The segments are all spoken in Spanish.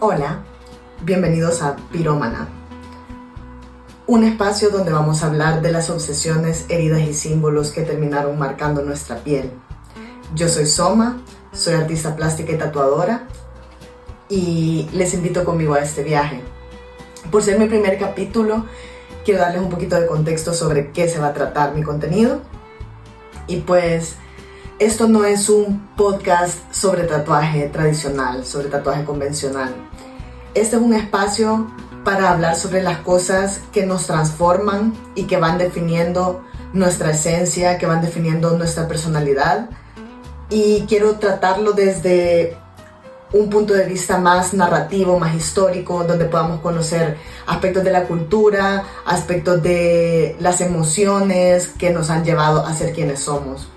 Hola, bienvenidos a Pirómana, un espacio donde vamos a hablar de las obsesiones, heridas y símbolos que terminaron marcando nuestra piel. Yo soy Soma, soy artista plástica y tatuadora y les invito conmigo a este viaje. Por ser mi primer capítulo, quiero darles un poquito de contexto sobre qué se va a tratar mi contenido. Y pues, esto no es un podcast sobre tatuaje tradicional, sobre tatuaje convencional. Este es un espacio para hablar sobre las cosas que nos transforman y que van definiendo nuestra esencia, que van definiendo nuestra personalidad. Y quiero tratarlo desde un punto de vista más narrativo, más histórico, donde podamos conocer aspectos de la cultura, aspectos de las emociones que nos han llevado a ser quienes somos.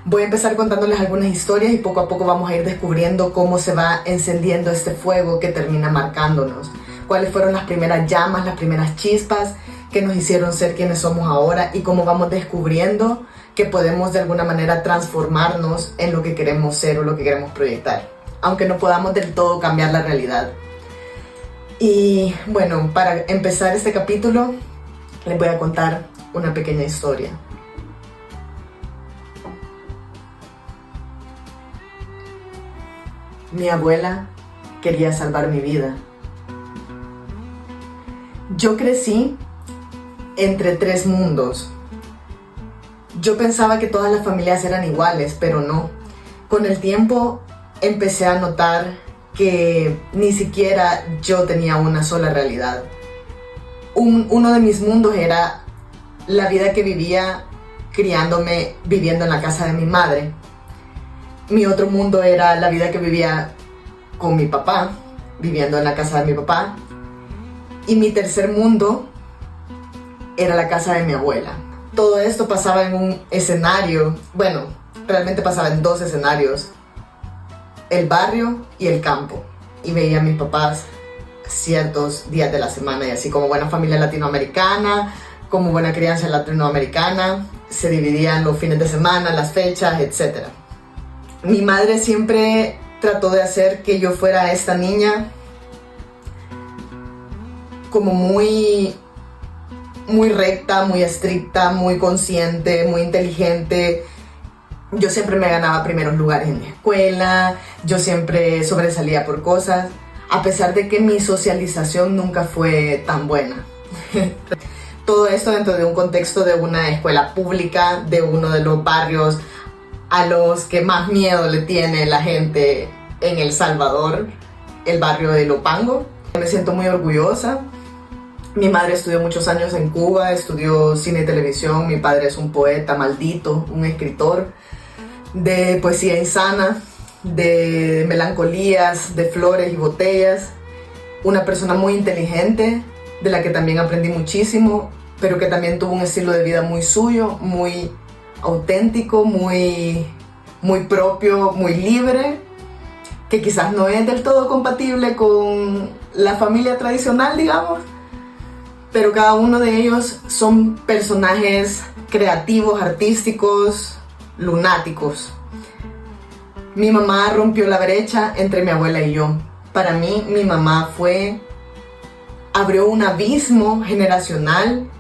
Voy a empezar contándoles algunas historias y poco a poco vamos a ir descubriendo cómo se va encendiendo este fuego que termina marcándonos. Cuáles fueron las primeras llamas, las primeras chispas que nos hicieron ser quienes somos ahora y cómo vamos descubriendo que podemos de alguna manera transformarnos en lo que queremos ser o lo que queremos proyectar, aunque no podamos del todo cambiar la realidad. Y bueno, para empezar este capítulo les voy a contar una pequeña historia. Mi abuela quería salvar mi vida. Yo crecí entre tres mundos. Yo pensaba que todas las familias eran iguales, pero no. Con el tiempo empecé a notar que ni siquiera yo tenía una sola realidad. Uno de mis mundos era la vida que vivía criándome, viviendo en la casa de mi madre. Mi otro mundo era la vida que vivía con mi papá, viviendo en la casa de mi papá. Y mi tercer mundo era la casa de mi abuela. Todo esto pasaba en un escenario, bueno, realmente pasaba en dos escenarios: el barrio y el campo. Y veía a mis papás ciertos días de la semana, y así como buena familia latinoamericana, como buena crianza latinoamericana, se dividían los fines de semana, las fechas, etc. Mi madre siempre trató de hacer que yo fuera esta niña como muy recta, muy estricta, muy consciente, muy inteligente. Yo siempre me ganaba primeros lugares en mi escuela, yo siempre sobresalía por cosas, a pesar de que mi socialización nunca fue tan buena. Todo esto dentro de un contexto de una escuela pública, de uno de los barrios a los que más miedo le tiene la gente en El Salvador, el barrio de Lopango. Me siento muy orgullosa. Mi madre estudió muchos años en Cuba, estudió cine y televisión. Mi padre es un poeta maldito, un escritor de poesía insana, de melancolías, de flores y botellas. Una persona muy inteligente, de la que también aprendí muchísimo, pero que también tuvo un estilo de vida muy suyo, muy auténtico, muy propio, muy libre, que quizás no es del todo compatible con la familia tradicional, digamos, pero cada uno de ellos son personajes creativos, artísticos, lunáticos. Mi mamá rompió la brecha entre mi abuela y yo. Para mí, mi mamá abrió un abismo generacional.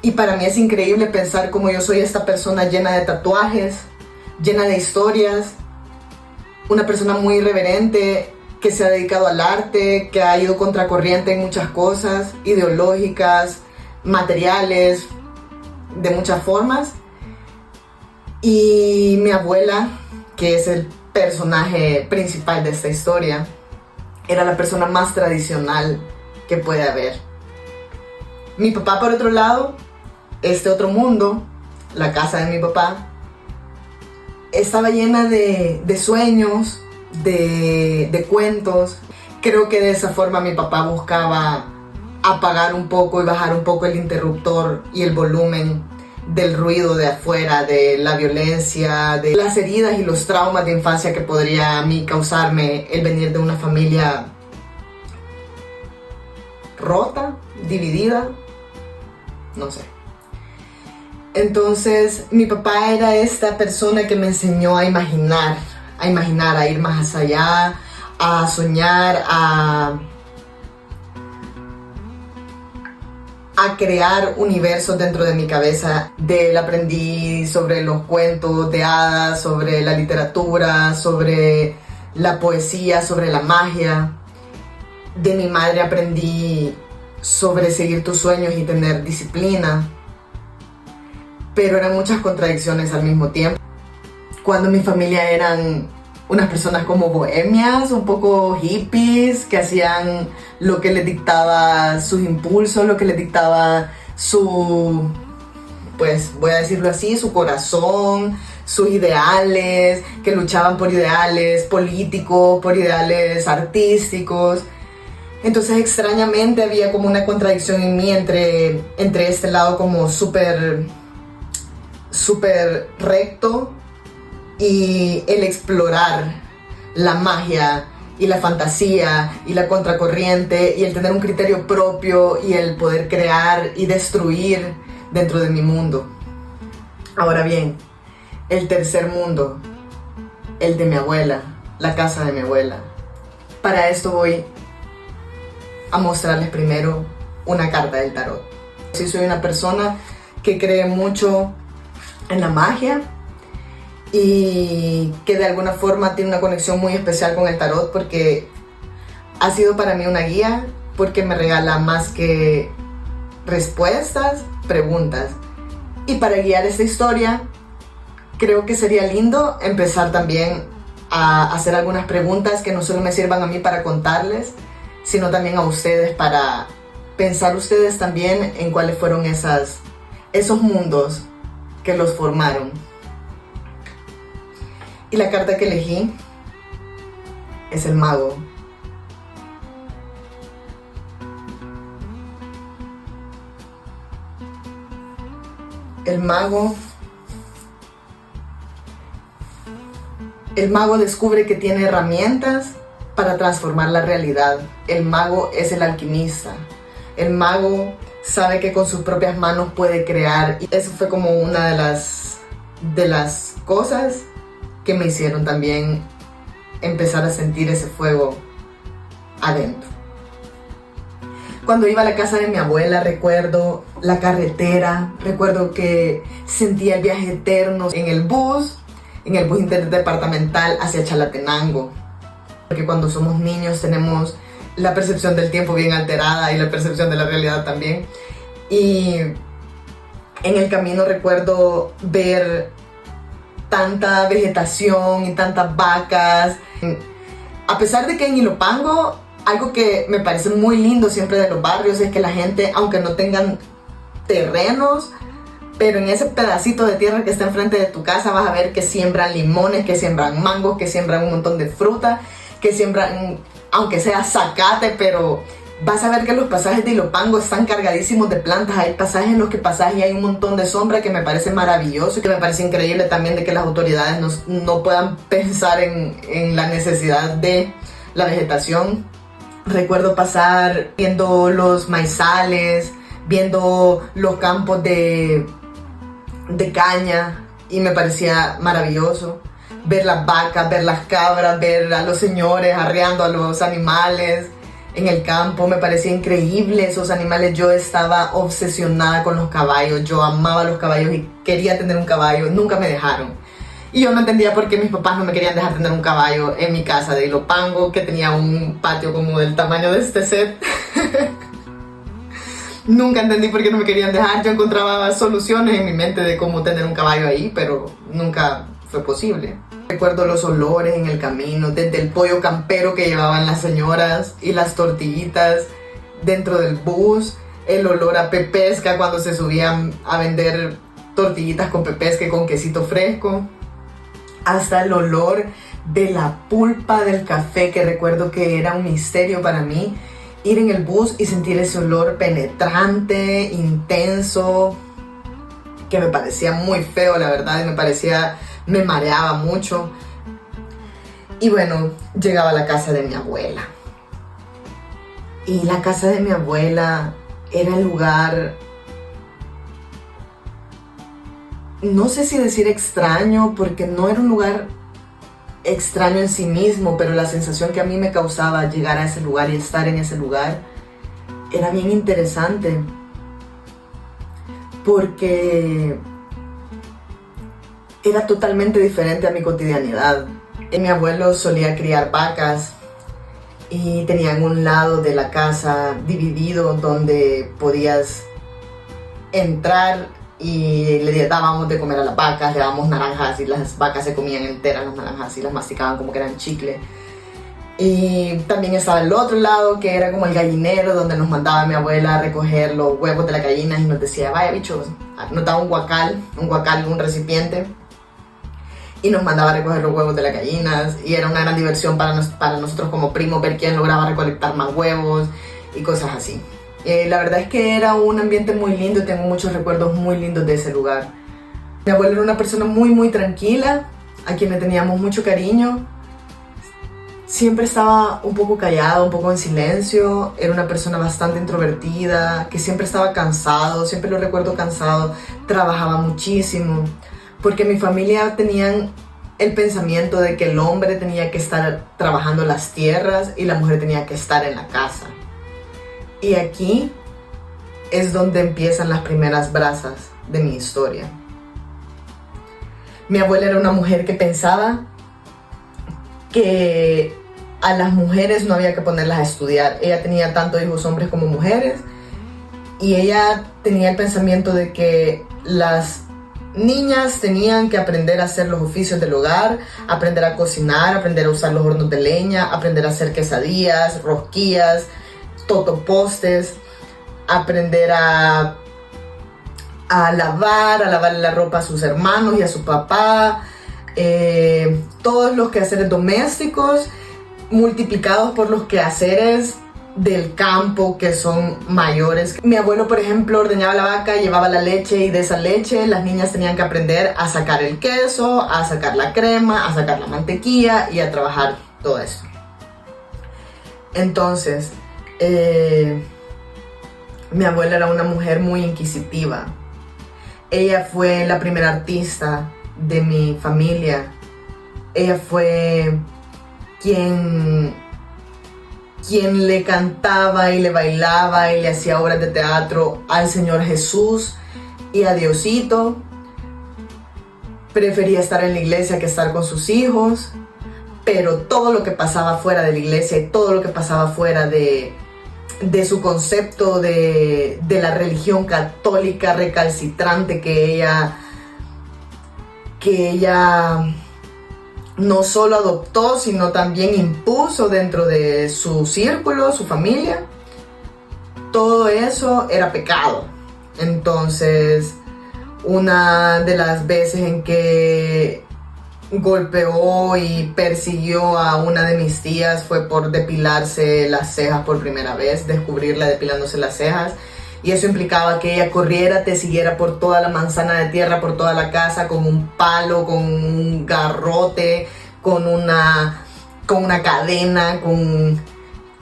Y para mí es increíble pensar cómo yo soy esta persona llena de tatuajes, llena de historias, una persona muy irreverente que se ha dedicado al arte, que ha ido contracorriente en muchas cosas, ideológicas, materiales, de muchas formas. Y mi abuela, que es el personaje principal de esta historia, era la persona más tradicional que puede haber. Mi papá, por otro lado, este otro mundo, la casa de mi papá, estaba llena de sueños, de cuentos. Creo que de esa forma mi papá buscaba apagar un poco y bajar un poco el interruptor y el volumen del ruido de afuera, de la violencia, de las heridas y los traumas de infancia que podría a mí causarme el venir de una familia rota, dividida, no sé. Entonces mi papá era esta persona que me enseñó a imaginar, a ir más allá, a soñar, a crear universos dentro de mi cabeza. De él aprendí sobre los cuentos de hadas, sobre la literatura, sobre la poesía, sobre la magia. De mi madre aprendí sobre seguir tus sueños y tener disciplina. Pero eran muchas contradicciones al mismo tiempo. Cuando mi familia eran unas personas como bohemias, un poco hippies, que hacían lo que les dictaba sus impulsos, lo que les dictaba su, pues voy a decirlo así, su corazón, sus ideales, que luchaban por ideales políticos, por ideales artísticos. Entonces extrañamente había como una contradicción en mí entre este lado como súper recto y el explorar la magia y la fantasía y la contracorriente y el tener un criterio propio y el poder crear y destruir dentro de mi mundo. Ahora bien, el tercer mundo, el de mi abuela, la casa de mi abuela. Para esto voy a mostrarles primero una carta del tarot. Sí, soy una persona que cree mucho en la magia y que de alguna forma tiene una conexión muy especial con el tarot porque ha sido para mí una guía, porque me regala más que respuestas, preguntas. Y para guiar esta historia, creo que sería lindo empezar también a hacer algunas preguntas que no solo me sirvan a mí para contarles, sino también a ustedes para pensar ustedes también en cuáles fueron esos mundos que los formaron. Y la carta que elegí es el mago. El mago descubre que tiene herramientas para transformar la realidad. El mago es el alquimista. El mago sabe que con sus propias manos puede crear. Y eso fue como una de las cosas que me hicieron también empezar a sentir ese fuego adentro. Cuando iba a la casa de mi abuela, recuerdo la carretera, recuerdo que sentía el viaje eterno en el bus interdepartamental hacia Chalatenango. Porque cuando somos niños tenemos la percepción del tiempo bien alterada y la percepción de la realidad también. Y en el camino recuerdo ver tanta vegetación y tantas vacas. A pesar de que en Ilopango, algo que me parece muy lindo siempre de los barrios es que la gente, aunque no tengan terrenos, pero en ese pedacito de tierra que está enfrente de tu casa vas a ver que siembran limones, que siembran mangos, que siembran un montón de fruta, que siembran, aunque sea zacate, pero vas a ver que los pasajes de Ilopango están cargadísimos de plantas. Hay pasajes en los que pasas y hay un montón de sombra, que me parece maravilloso y que me parece increíble también de que las autoridades no puedan pensar en la necesidad de la vegetación. Recuerdo pasar viendo los maizales, viendo los campos de caña y me parecía maravilloso. Ver las vacas, ver las cabras, ver a los señores arreando a los animales en el campo, me parecía increíble esos animales. Yo estaba obsesionada con los caballos, yo amaba los caballos y quería tener un caballo, nunca me dejaron. Y yo no entendía por qué mis papás no me querían dejar tener un caballo en mi casa de Ilopango, que tenía un patio como del tamaño de este set. Nunca entendí por qué no me querían dejar. Yo encontraba soluciones en mi mente de cómo tener un caballo ahí, pero nunca fue posible. Recuerdo los olores en el camino, desde el pollo campero que llevaban las señoras y las tortillitas dentro del bus, el olor a pepesca cuando se subían a vender tortillitas con pepesca y con quesito fresco, hasta el olor de la pulpa del café, que recuerdo que era un misterio para mí, ir en el bus y sentir ese olor penetrante, intenso, que me parecía muy feo, la verdad, y me mareaba mucho. Y bueno, llegaba a la casa de mi abuela. Y la casa de mi abuela era el lugar, no sé si decir extraño, porque no era un lugar extraño en sí mismo, pero la sensación que a mí me causaba llegar a ese lugar y estar en ese lugar era bien interesante, porque era totalmente diferente a mi cotidianidad. Mi abuelo solía criar vacas y tenían un lado de la casa dividido donde podías entrar y le dábamos de comer a las vacas, le dábamos naranjas y las vacas se comían enteras las naranjas y las masticaban como que eran chicle. Y también estaba el otro lado que era como el gallinero, donde nos mandaba mi abuela a recoger los huevos de las gallinas y nos decía, vaya bichos, nos daba un recipiente y nos mandaba a recoger los huevos de las gallinas, y era una gran diversión para nosotros como primos ver quién lograba recolectar más huevos y cosas así. La verdad es que era un ambiente muy lindo y tengo muchos recuerdos muy lindos de ese lugar. Mi abuelo era una persona muy tranquila, a quien le teníamos mucho cariño. Siempre estaba un poco callado, un poco en silencio. Era una persona bastante introvertida, que siempre estaba cansado, siempre lo recuerdo cansado. Trabajaba muchísimo, porque mi familia tenían el pensamiento de que el hombre tenía que estar trabajando las tierras y la mujer tenía que estar en la casa. Y aquí es donde empiezan las primeras brasas de mi historia. Mi abuela era una mujer que pensaba que a las mujeres no había que ponerlas a estudiar. Ella tenía tanto hijos hombres como mujeres, y ella tenía el pensamiento de que las niñas tenían que aprender a hacer los oficios del hogar, aprender a cocinar, aprender a usar los hornos de leña, aprender a hacer quesadillas, rosquillas, totopostes, aprender a lavarle la ropa a sus hermanos y a su papá, todos los quehaceres domésticos multiplicados por los quehaceres del campo, que son mayores. Mi abuelo, por ejemplo, ordeñaba la vaca, llevaba la leche, y de esa leche las niñas tenían que aprender a sacar el queso, a sacar la crema, a sacar la mantequilla y a trabajar todo eso. Entonces, mi abuela era una mujer muy inquisitiva. Ella fue la primera artista de mi familia. Ella fue quien le cantaba y le bailaba y le hacía obras de teatro al Señor Jesús y a Diosito. Prefería estar en la iglesia que estar con sus hijos, pero todo lo que pasaba fuera de la iglesia y todo lo que pasaba fuera de su concepto de la religión católica recalcitrante que ella no solo adoptó, sino también impuso dentro de su círculo, su familia, todo eso era pecado. Entonces, una de las veces en que golpeó y persiguió a una de mis tías fue por depilarse las cejas por primera vez, descubrirla depilándose las cejas. Y eso implicaba que ella corriera, te siguiera por toda la manzana de tierra, por toda la casa, con un palo, con un garrote, con una cadena, con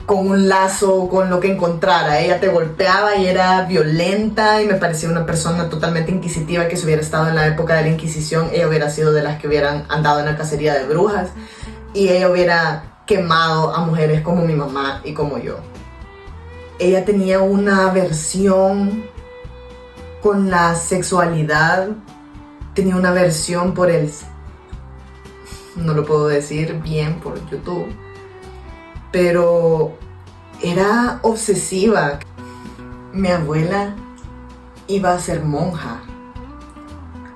un lazo, con lo que encontrara. Ella te golpeaba y era violenta, y me parecía una persona totalmente inquisitiva, que si hubiera estado en la época de la Inquisición, ella hubiera sido de las que hubieran andado en la cacería de brujas, y ella hubiera quemado a mujeres como mi mamá y como yo. Ella tenía una aversión con la sexualidad, tenía una aversión por no lo puedo decir bien por YouTube, pero era obsesiva. Mi abuela iba a ser monja,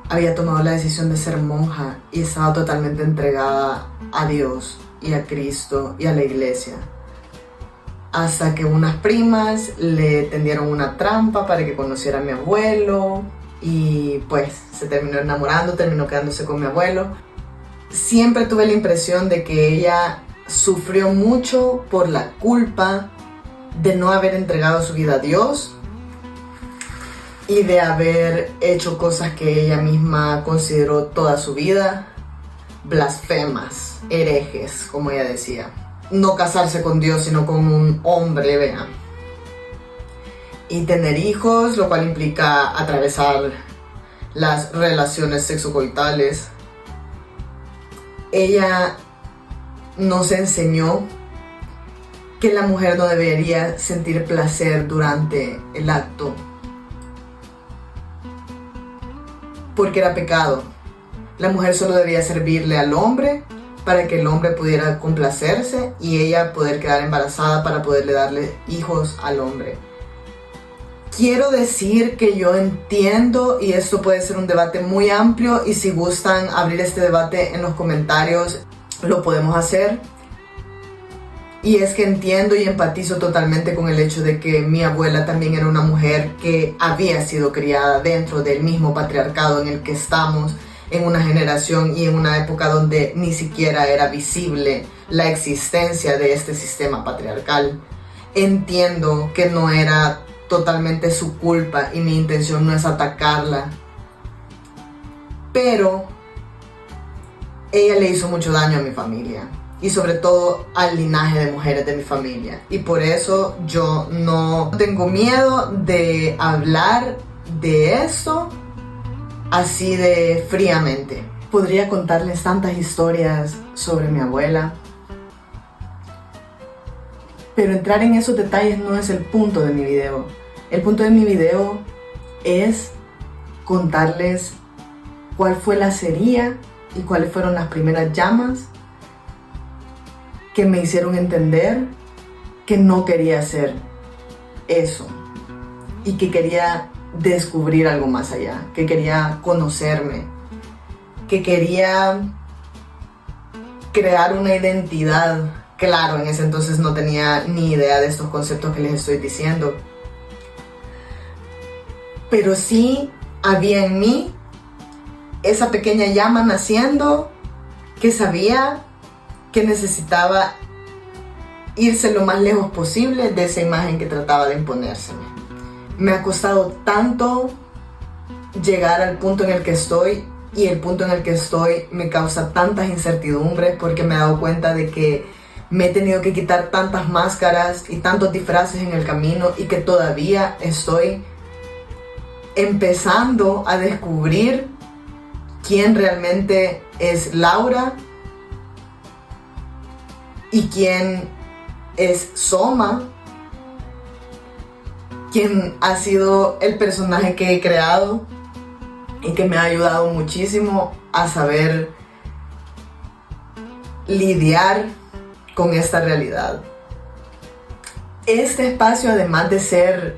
había tomado la decisión de ser monja y estaba totalmente entregada a Dios y a Cristo y a la iglesia. Hasta que unas primas le tendieron una trampa para que conociera a mi abuelo, y pues se terminó enamorando, terminó quedándose con mi abuelo. Siempre tuve la impresión de que ella sufrió mucho por la culpa de no haber entregado su vida a Dios y de haber hecho cosas que ella misma consideró toda su vida blasfemas, herejes, como ella decía. No casarse con Dios, sino con un hombre, vean. Y tener hijos, lo cual implica atravesar las relaciones sexocoitales. Ella nos enseñó que la mujer no debería sentir placer durante el acto, porque era pecado. La mujer solo debía servirle al hombre para que el hombre pudiera complacerse y ella poder quedar embarazada para poderle darle hijos al hombre. Quiero decir que yo entiendo, y esto puede ser un debate muy amplio, y si gustan abrir este debate en los comentarios, lo podemos hacer. Y es que entiendo y empatizo totalmente con el hecho de que mi abuela también era una mujer que había sido criada dentro del mismo patriarcado en el que estamos, en una generación y en una época donde ni siquiera era visible la existencia de este sistema patriarcal. Entiendo que no era totalmente su culpa y mi intención no es atacarla, pero ella le hizo mucho daño a mi familia y sobre todo al linaje de mujeres de mi familia, y por eso yo no tengo miedo de hablar de eso así de fríamente. Podría contarles tantas historias sobre mi abuela, pero entrar en esos detalles no es el punto de mi video. El punto de mi video es contarles cuál fue la cería y cuáles fueron las primeras llamas que me hicieron entender que no quería hacer eso y que quería descubrir algo más allá, que quería conocerme, que quería crear una identidad. Claro, en ese entonces no tenía ni idea de estos conceptos que les estoy diciendo, pero sí había en mí esa pequeña llama naciendo que sabía que necesitaba irse lo más lejos posible de esa imagen que trataba de imponérseme. Me ha costado tanto llegar al punto en el que estoy, y el punto en el que estoy me causa tantas incertidumbres porque me he dado cuenta de que me he tenido que quitar tantas máscaras y tantos disfraces en el camino, y que todavía estoy empezando a descubrir quién realmente es Laura y quién es Soma, quién ha sido el personaje que he creado y que me ha ayudado muchísimo a saber lidiar con esta realidad. Este espacio, además de ser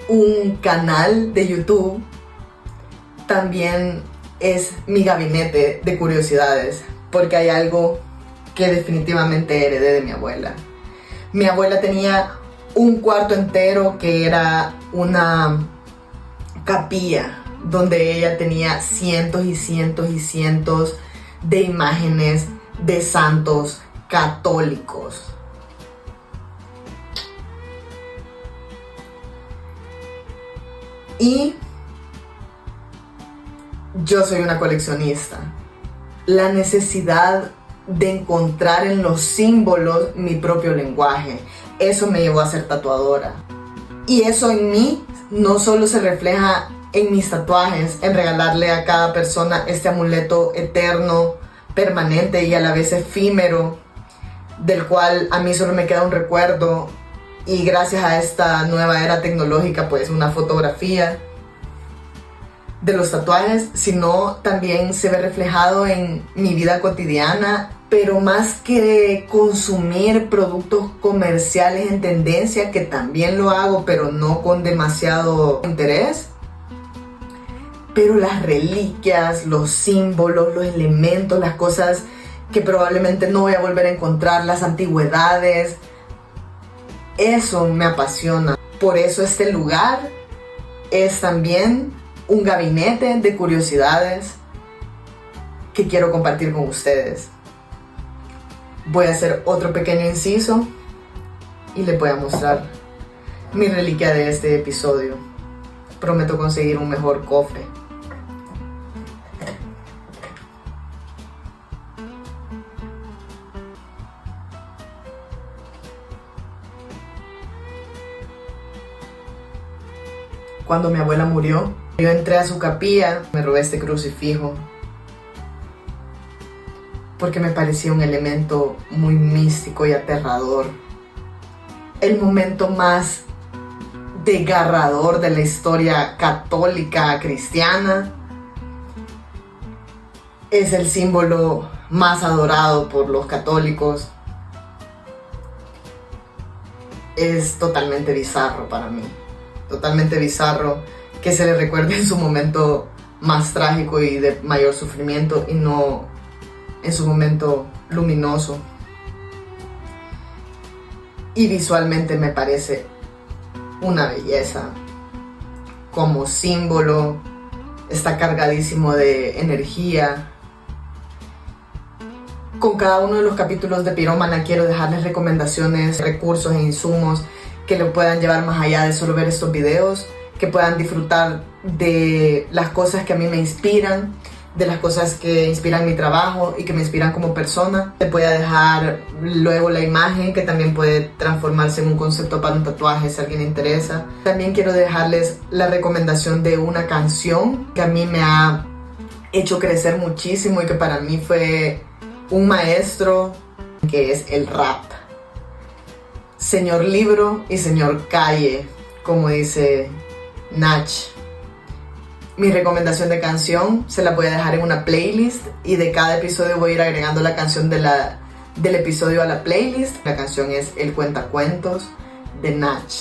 un canal de YouTube, también es mi gabinete de curiosidades, porque hay algo que definitivamente heredé de mi abuela. Mi abuela tenía un cuarto entero que era una capilla donde ella tenía cientos y cientos y cientos de imágenes de santos católicos. Y yo soy una coleccionista. La necesidad de encontrar en los símbolos mi propio lenguaje, eso me llevó a ser tatuadora. Y eso en mí no solo se refleja en mis tatuajes, en regalarle a cada persona este amuleto eterno, permanente y a la vez efímero, del cual a mí solo me queda un recuerdo, y gracias a esta nueva era tecnológica, pues una fotografía de los tatuajes, sino también se ve reflejado en mi vida cotidiana. Pero más que consumir productos comerciales en tendencia, que también lo hago, pero no con demasiado interés, pero las reliquias, los símbolos, los elementos, las cosas que probablemente no voy a volver a encontrar, las antigüedades, eso me apasiona. Por eso este lugar es también un gabinete de curiosidades que quiero compartir con ustedes. Voy a hacer otro pequeño inciso y les voy a mostrar mi reliquia de este episodio. Prometo conseguir un mejor cofre. Cuando mi abuela murió, yo entré a su capilla, me robé este crucifijo porque me parecía un elemento muy místico y aterrador. El momento más desgarrador de la historia católica cristiana. Es el símbolo más adorado por los católicos. Es totalmente bizarro para mí. Totalmente bizarro que se le recuerde en su momento más trágico y de mayor sufrimiento y no en su momento luminoso. Y visualmente me parece una belleza. Como símbolo, está cargadísimo de energía. Con cada uno de los capítulos de Pirómana quiero dejarles recomendaciones, recursos e insumos que lo puedan llevar más allá de solo ver estos videos, que puedan disfrutar de las cosas que a mí me inspiran, de las cosas que inspiran mi trabajo y que me inspiran como persona. Te voy a dejar luego la imagen que también puede transformarse en un concepto para un tatuaje si a alguien le interesa. También quiero dejarles la recomendación de una canción que a mí me ha hecho crecer muchísimo y que para mí fue un maestro, que es el rap. Señor libro y señor calle, como dice Nach. Mi recomendación de canción se la voy a dejar en una playlist y de cada episodio voy a ir agregando la canción del episodio a la playlist. La canción es El Cuentacuentos de Nach.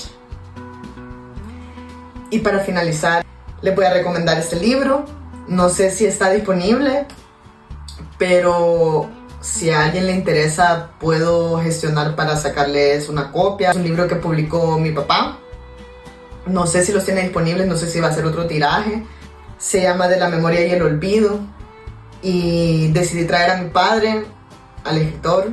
Y para finalizar, les voy a recomendar este libro. No sé si está disponible, pero si a alguien le interesa puedo gestionar para sacarles una copia. Es un libro que publicó mi papá. No sé si los tiene disponibles, no sé si va a ser otro tiraje. Se llama De la memoria y el olvido. Y decidí traer a mi padre, al escritor,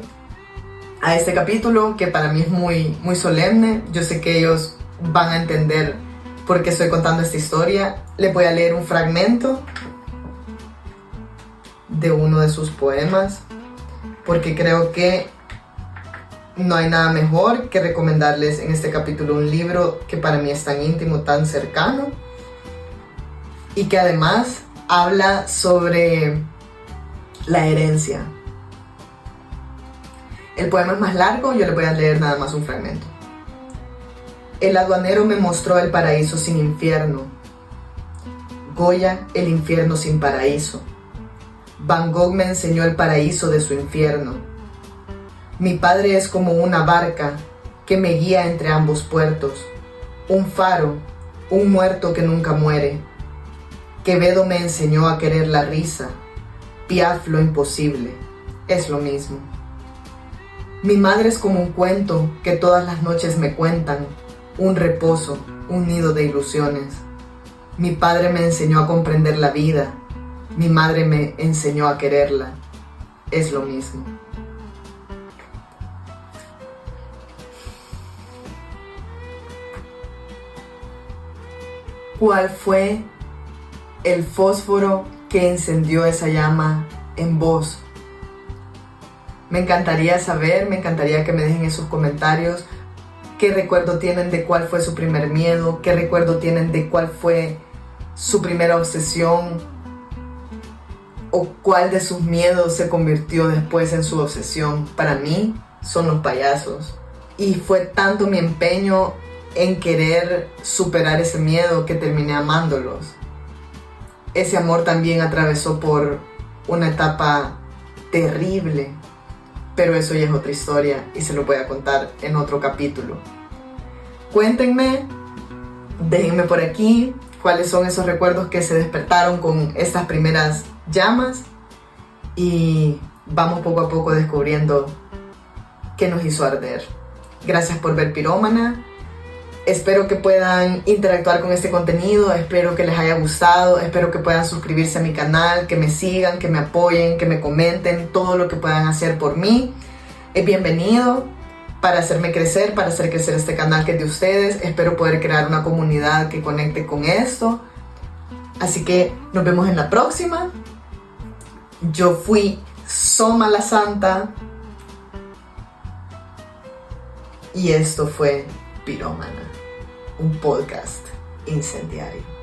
a este capítulo que para mí es muy, muy solemne. Yo sé que ellos van a entender por qué estoy contando esta historia. Les voy a leer un fragmento de uno de sus poemas, porque creo que no hay nada mejor que recomendarles en este capítulo un libro que para mí es tan íntimo, tan cercano y que además habla sobre la herencia. El poema es más largo, yo le voy a leer nada más un fragmento. El aduanero me mostró el paraíso sin infierno, Goya el infierno sin paraíso. Van Gogh me enseñó el paraíso de su infierno. Mi padre es como una barca que me guía entre ambos puertos, un faro, un muerto que nunca muere. Quevedo me enseñó a querer la risa, Piaf lo imposible, es lo mismo. Mi madre es como un cuento que todas las noches me cuentan, un reposo, un nido de ilusiones. Mi padre me enseñó a comprender la vida, mi madre me enseñó a quererla, es lo mismo. ¿Cuál fue el fósforo que encendió esa llama en vos? Me encantaría saber, me encantaría que me dejen en sus comentarios qué recuerdo tienen de cuál fue su primer miedo, qué recuerdo tienen de cuál fue su primera obsesión o cuál de sus miedos se convirtió después en su obsesión. Para mí son los payasos y fue tanto mi empeño en querer superar ese miedo que terminé amándolos. Ese amor también atravesó por una etapa terrible, pero eso ya es otra historia y se lo voy a contar en otro capítulo. Cuéntenme, déjenme por aquí cuáles son esos recuerdos que se despertaron con estas primeras llamas y vamos poco a poco descubriendo qué nos hizo arder. Gracias por ver Pirómana. Espero que puedan interactuar con este contenido, espero que les haya gustado, espero que puedan suscribirse a mi canal, que me sigan, que me apoyen, que me comenten, todo lo que puedan hacer por mí. Es bienvenido para hacerme crecer, para hacer crecer este canal que es de ustedes. Espero poder crear una comunidad que conecte con esto. Así que nos vemos en la próxima. Yo fui Soma la Santa y esto fue Pirómana, un podcast incendiario.